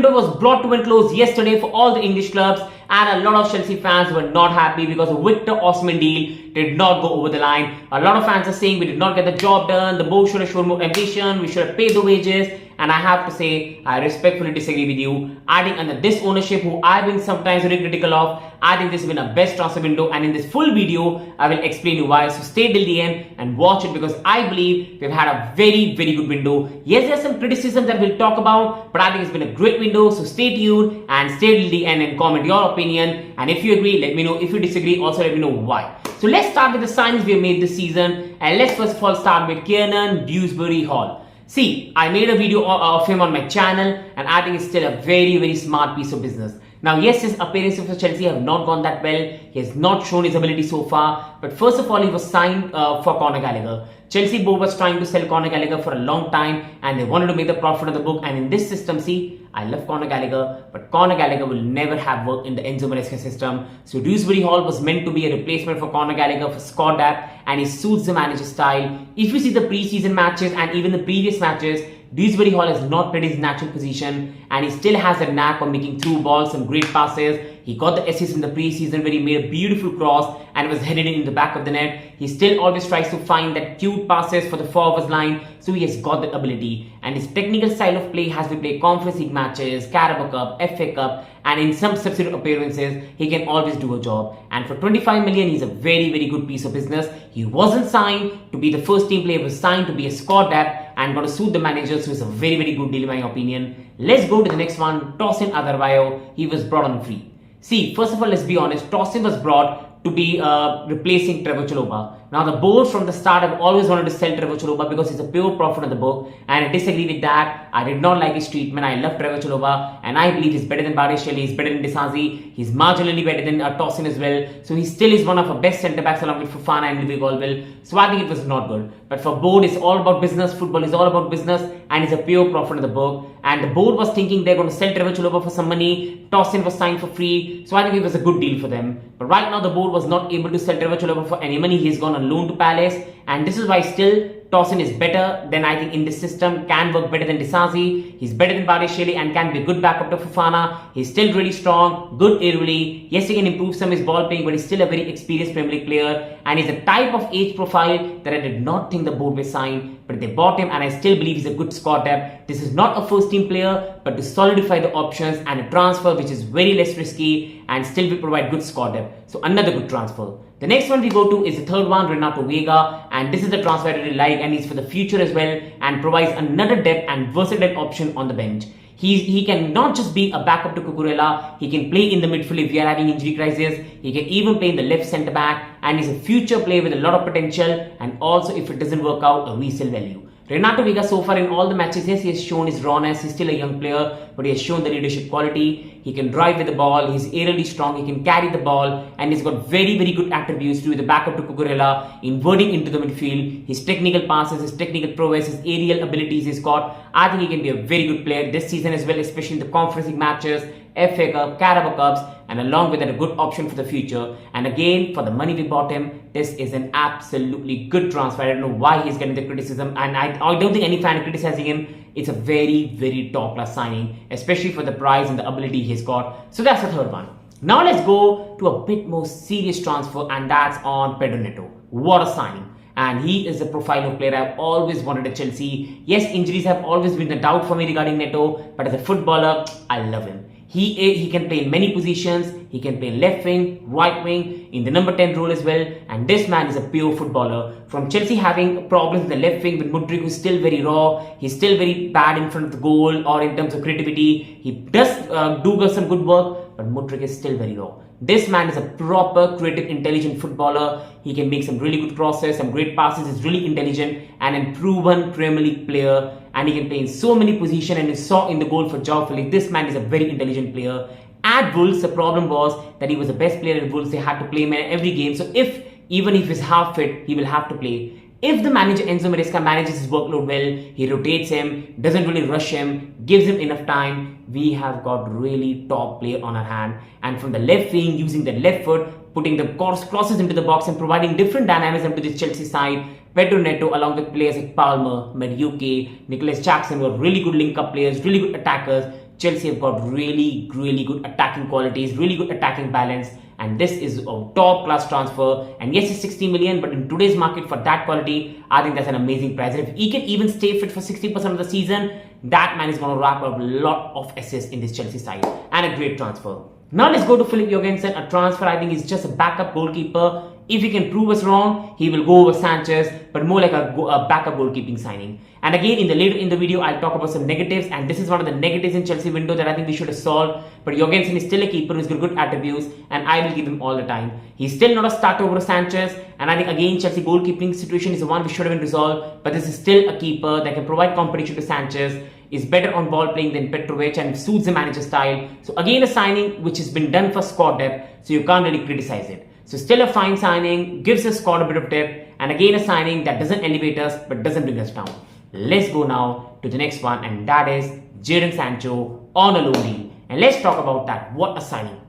window was brought to a close yesterday for all the English clubs, and a lot of Chelsea fans were not happy because the Victor Osimhen deal did not go over the line. A lot of fans are saying we did not get the job done, the board should have shown more ambition, we should have paid the wages. And I have to say, I respectfully disagree with you. I think under this ownership, who I've been sometimes very critical of, I think this has been a best transfer window. And in this full video, I will explain you why. So stay till the end and watch it, because I believe we've had a very, very good window. Yes, there's some criticism that we'll talk about, but I think it's been a great window. So stay tuned and stay till the end and comment your opinion. And if you agree, let me know. If you disagree, also let me know why. So let's start with the signings we have made this season. And let's first of all start with Kiernan Dewsbury-Hall. See, I made a video of him on my channel, and I think it's still a very, very smart piece of business. Now, yes, his appearances for Chelsea have not gone that well. He has not shown his ability so far. But first of all, he was signed for Conor Gallagher. Chelsea board was trying to sell Conor Gallagher for a long time, and they wanted to make the profit of the book. And in this system, see, I love Conor Gallagher, but Conor Gallagher will never have worked in the Enzo Maresca system. So Dewsbury-Hall was meant to be a replacement for Conor Gallagher for squad depth, and he suits the manager's style. If you see the pre-season matches and even the previous matches, Dewsbury-Hall has not played his natural position, and he still has a knack of making through balls, some great passes. He got the assist in the pre-season where he made a beautiful cross and was headed in the back of the net. He still always tries to find that cute passes for the forwards line, so he has got the ability. And his technical style of play has been played Conference League matches, Carabao Cup, FA Cup, and in some substitute appearances, he can always do a job. And for 25 million, he's a very, very good piece of business. He wasn't signed to be the first team player, he was signed to be a squad depth and got to suit the manager, so it's a very, very good deal in my opinion. Let's go to the next one, Tosin Adarbayo. He was brought on free. See, first of all, let's be honest, Tosin was brought to be replacing Trevoh Chalobah. Now, the board from the start have always wanted to sell Trevoh Chalobah because he's a pure profit of the book, and I disagree with that. I did not like his treatment. I love Trevoh Chalobah, and I believe he's better than Baricelli, he's better than Disasi, he's marginally better than Tosin as well. So he still is one of our best centre-backs along with Fofana and Louis Colwill. So I think it was not good. But for board, it's all about business. Football is all about business, and it's a pure profit of the book. And the board was thinking they're going to sell Trevoh Chalobah for some money. Tosin was signed for free, so I think it was a good deal for them. But right now, the board was not able to sell Trevoh Chalobah for any money. He's gone on loan to Palace, and this is why still Tosin is better than, I think, in this system, can work better than Disasi. He's better than Baricelli and can be a good backup to Fofana. He's still really strong, good aerially. Yes, he can improve some of his ball playing, but he's still a very experienced Premier League player, and he's a type of age profile that I did not think the board would sign, but they bought him, and I still believe he's a good squad depth. This is not a first team player, but to solidify the options and a transfer which is very less risky and still will provide good squad depth. So another good transfer. The next one we go to is the third one, Renato Veiga, and this is the transfer I really like, and he's for the future as well and provides another depth and versatile option on the bench. He can not just be a backup to Cucurella, he can play in the midfield if we are having injury crisis, he can even play in the left centre back, and he's a future player with a lot of potential, and also if it doesn't work out, a resale value. Renato Veiga so far in all the matches, yes, he has shown his rawness, he's still a young player, but he has shown the leadership quality. He can drive with the ball, he's aerially strong, he can carry the ball, and he's got very, very good attributes to be the backup to Cucurella, inverting into the midfield. His technical passes, his technical prowess, his aerial abilities he's got. I think he can be a very good player this season as well, especially in the Conference League matches, FA Cup, Carabao Cups, and along with that, a good option for the future. And again, for the money we bought him, this is an absolutely good transfer. I don't know why he's getting the criticism, and I don't think any fan is criticizing him. It's a very, very top class signing, especially for the price and the ability he's got. So that's the third one. Now let's go to a bit more serious transfer, and that's on Pedro Neto. What a signing. And he is a profile of player I've always wanted at Chelsea. Yes, injuries have always been a doubt for me regarding Neto, but as a footballer, I love him. He can play in many positions. He can play left wing, right wing, in the number 10 role as well. And this man is a pure footballer. From Chelsea having problems in the left wing with Mudryk, who's still very raw. He's still very bad in front of the goal or in terms of creativity. He does do some good work, but Mudryk is still very raw. This man is a proper, creative, intelligent footballer. He can make some really good crosses, some great passes. He's really intelligent and a proven Premier League player. And he can play in so many positions, and you saw in the goal for Joao Felix, this man is a very intelligent player. At Wolves, the problem was that he was the best player at Wolves. They had to play him in every game. So even if he's half fit, he will have to play. If the manager Enzo Maresca manages his workload well, he rotates him, doesn't really rush him, gives him enough time, we have got really top player on our hand. And from the left wing, using the left foot, putting the crosses into the box and providing different dynamism to this Chelsea side, Pedro Neto, along with players like Palmer, Madueke, Nicholas Jackson, were really good link-up players, really good attackers. Chelsea have got really good attacking qualities, really good attacking balance, and this is a top class transfer. And yes, it's 60 million, but in today's market for that quality, I think that's an amazing price. And if he can even stay fit for 60% of the season, that man is going to rack up a lot of assists in this Chelsea side, and a great transfer. Now let's go to Philip Jorgensen, a transfer I think is just a backup goalkeeper. If he can prove us wrong, he will go over Sanchez, but more like a backup goalkeeping signing. And again, later in the video, I'll talk about some negatives, and this is one of the negatives in Chelsea window that I think we should have solved. But Jorgensen is still a keeper who's got good attributes, and I will give him all the time. He's still not a starter over Sanchez, and I think again, Chelsea goalkeeping situation is the one which should have been resolved. But this is still a keeper that can provide competition to Sanchez, is better on ball playing than Petrovic, and suits the manager style. So again, a signing which has been done for squad depth, so you can't really criticize it. So still a fine signing, gives the squad a bit of depth, and again a signing that doesn't elevate us but doesn't bring us down. Let's go now to the next one, and that is Jadon Sancho on a loan deal. And let's talk about that. What a signing.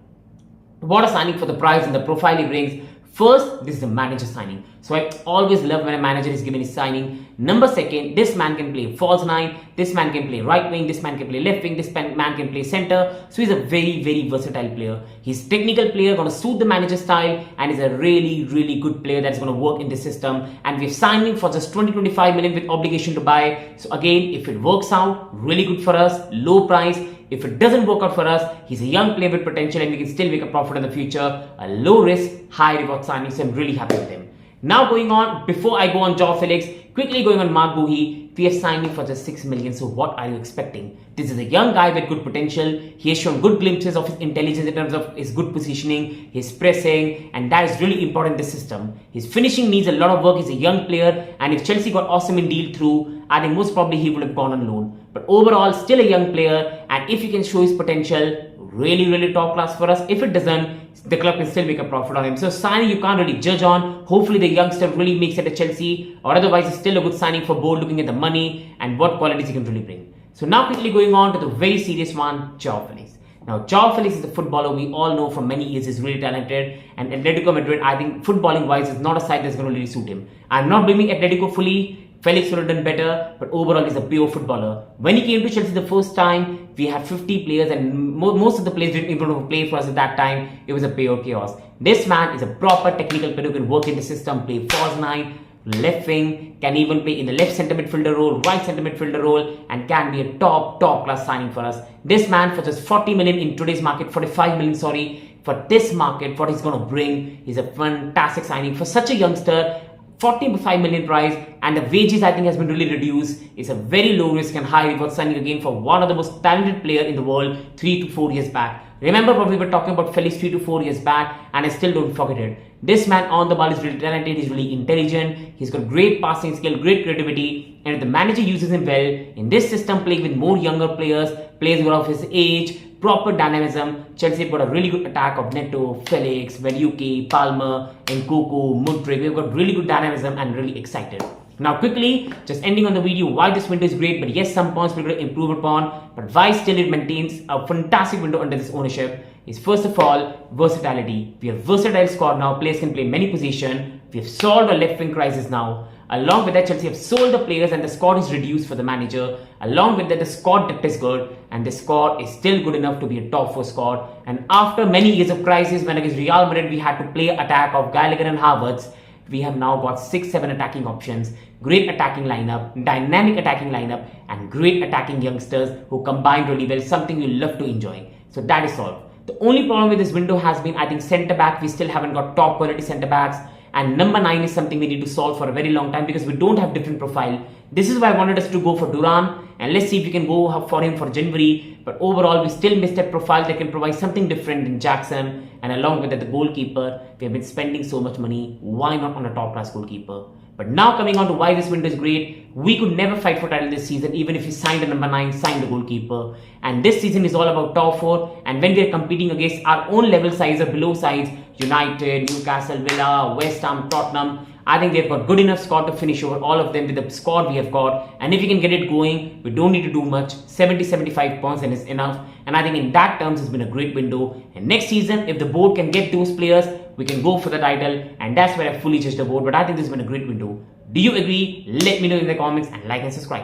What a signing for the price and the profile he brings. First, this is a manager signing. So I always love when a manager is given his signing. Number second, this man can play false nine, this man can play right wing, this man can play left wing, this man can play center. So he's a very versatile player. He's technical player, going to suit the manager style, and is a really good player that's going to work in this system. And we've signed him for just 20-25 million with obligation to buy. So again, if it works out, really good for us, low price. If it doesn't work out for us, he's a young player with potential and we can still make a profit in the future. A low risk, high reward signing, so I'm really happy with him. Now going on, before I go on Joao Felix, quickly going on Mark Boehly, we have signed him for just 6 million, so what are you expecting? This is a young guy with good potential. He has shown good glimpses of his intelligence in terms of his good positioning, his pressing, and that is really important in the system. His finishing needs a lot of work. He's a young player, and if Chelsea got osimhen deal through, I think most probably he would have gone on loan. But overall, still a young player, and if he can show his potential, really top class for us. If it doesn't, the club can still make a profit on him. So signing you can't really judge on. Hopefully the youngster really makes it at Chelsea, or otherwise it's still a good signing for board looking at the money and what qualities he can really bring. So now quickly going on to the very serious one, Joao Felix. Now Joao Felix is a footballer we all know from many years is really talented, and Atletico Madrid, I think footballing wise, is not a side that's going to really suit him. I'm not blaming Atletico fully. Felix would have done better, but overall he's a pure footballer. When he came to Chelsea the first time, we had 50 players and most of the players didn't even play for us at that time. It was a pure chaos. This man is a proper technical player who can work in the system, play false nine, left wing, can even play in the left centre midfielder role, right centre midfielder role, and can be a top class signing for us. This man for just 40 million in today's market, 45 million, sorry, for this market, what he's going to bring is a fantastic signing for such a youngster. 45 million price, and the wages I think has been really reduced. It's a very low risk and high reward signing again for one of the most talented player in the world 3 to 4 years back. Remember what we were talking about Felix 3 to 4 years back, and I still don't forget it. This man on the ball is really talented, he's really intelligent, he's got great passing skill, great creativity, and if the manager uses him well in this system, playing with more younger players, players of his age, proper dynamism, Chelsea have got a really good attack of Neto, Felix, Veluki, Palmer, Nkunku, Mudryk. We've got really good dynamism and really excited. Now quickly, just ending on the video, why this window is great, but yes, some points we're going to improve upon, but why still it maintains a fantastic window under this ownership is first of all, versatility. We have versatile squad now, players can play many positions. We have solved a left wing crisis now. Along with that, Chelsea have sold the players and the squad is reduced for the manager. Along with that, the squad depth is good and the squad is still good enough to be a top 4 squad. And after many years of crisis, when against Real Madrid we had to play attack of Gallagher and Havertz, we have now got 6-7 attacking options, great attacking lineup, dynamic attacking lineup, and great attacking youngsters who combine really well, something you love to enjoy. So that is solved. The only problem with this window has been, I think, centre back. We still haven't got top quality centre backs. And number 9 is something we need to solve for a very long time because we don't have different profile. This is why I wanted us to go for Duran, and let's see if we can go for him for January. But overall, we still missed that profile that can provide something different than Jackson. And along with that, the goalkeeper, we have been spending so much money. Why not on a top class goalkeeper? But now coming on to why this window is great, we could never fight for title this season, even if we signed a number 9, signed the goalkeeper. And this season is all about top 4. And when we are competing against our own level sides or below sides, United, Newcastle, Villa, West Ham, Tottenham, I think they've got good enough squad to finish over all of them with the squad we have got. And if we can get it going, we don't need to do much. 70-75 points and it's enough. And I think in that terms, it's been a great window. And next season, if the board can get those players, we can go for the title. And that's where I fully judge the board. But I think this has been a great window. Do you agree? Let me know in the comments and like and subscribe.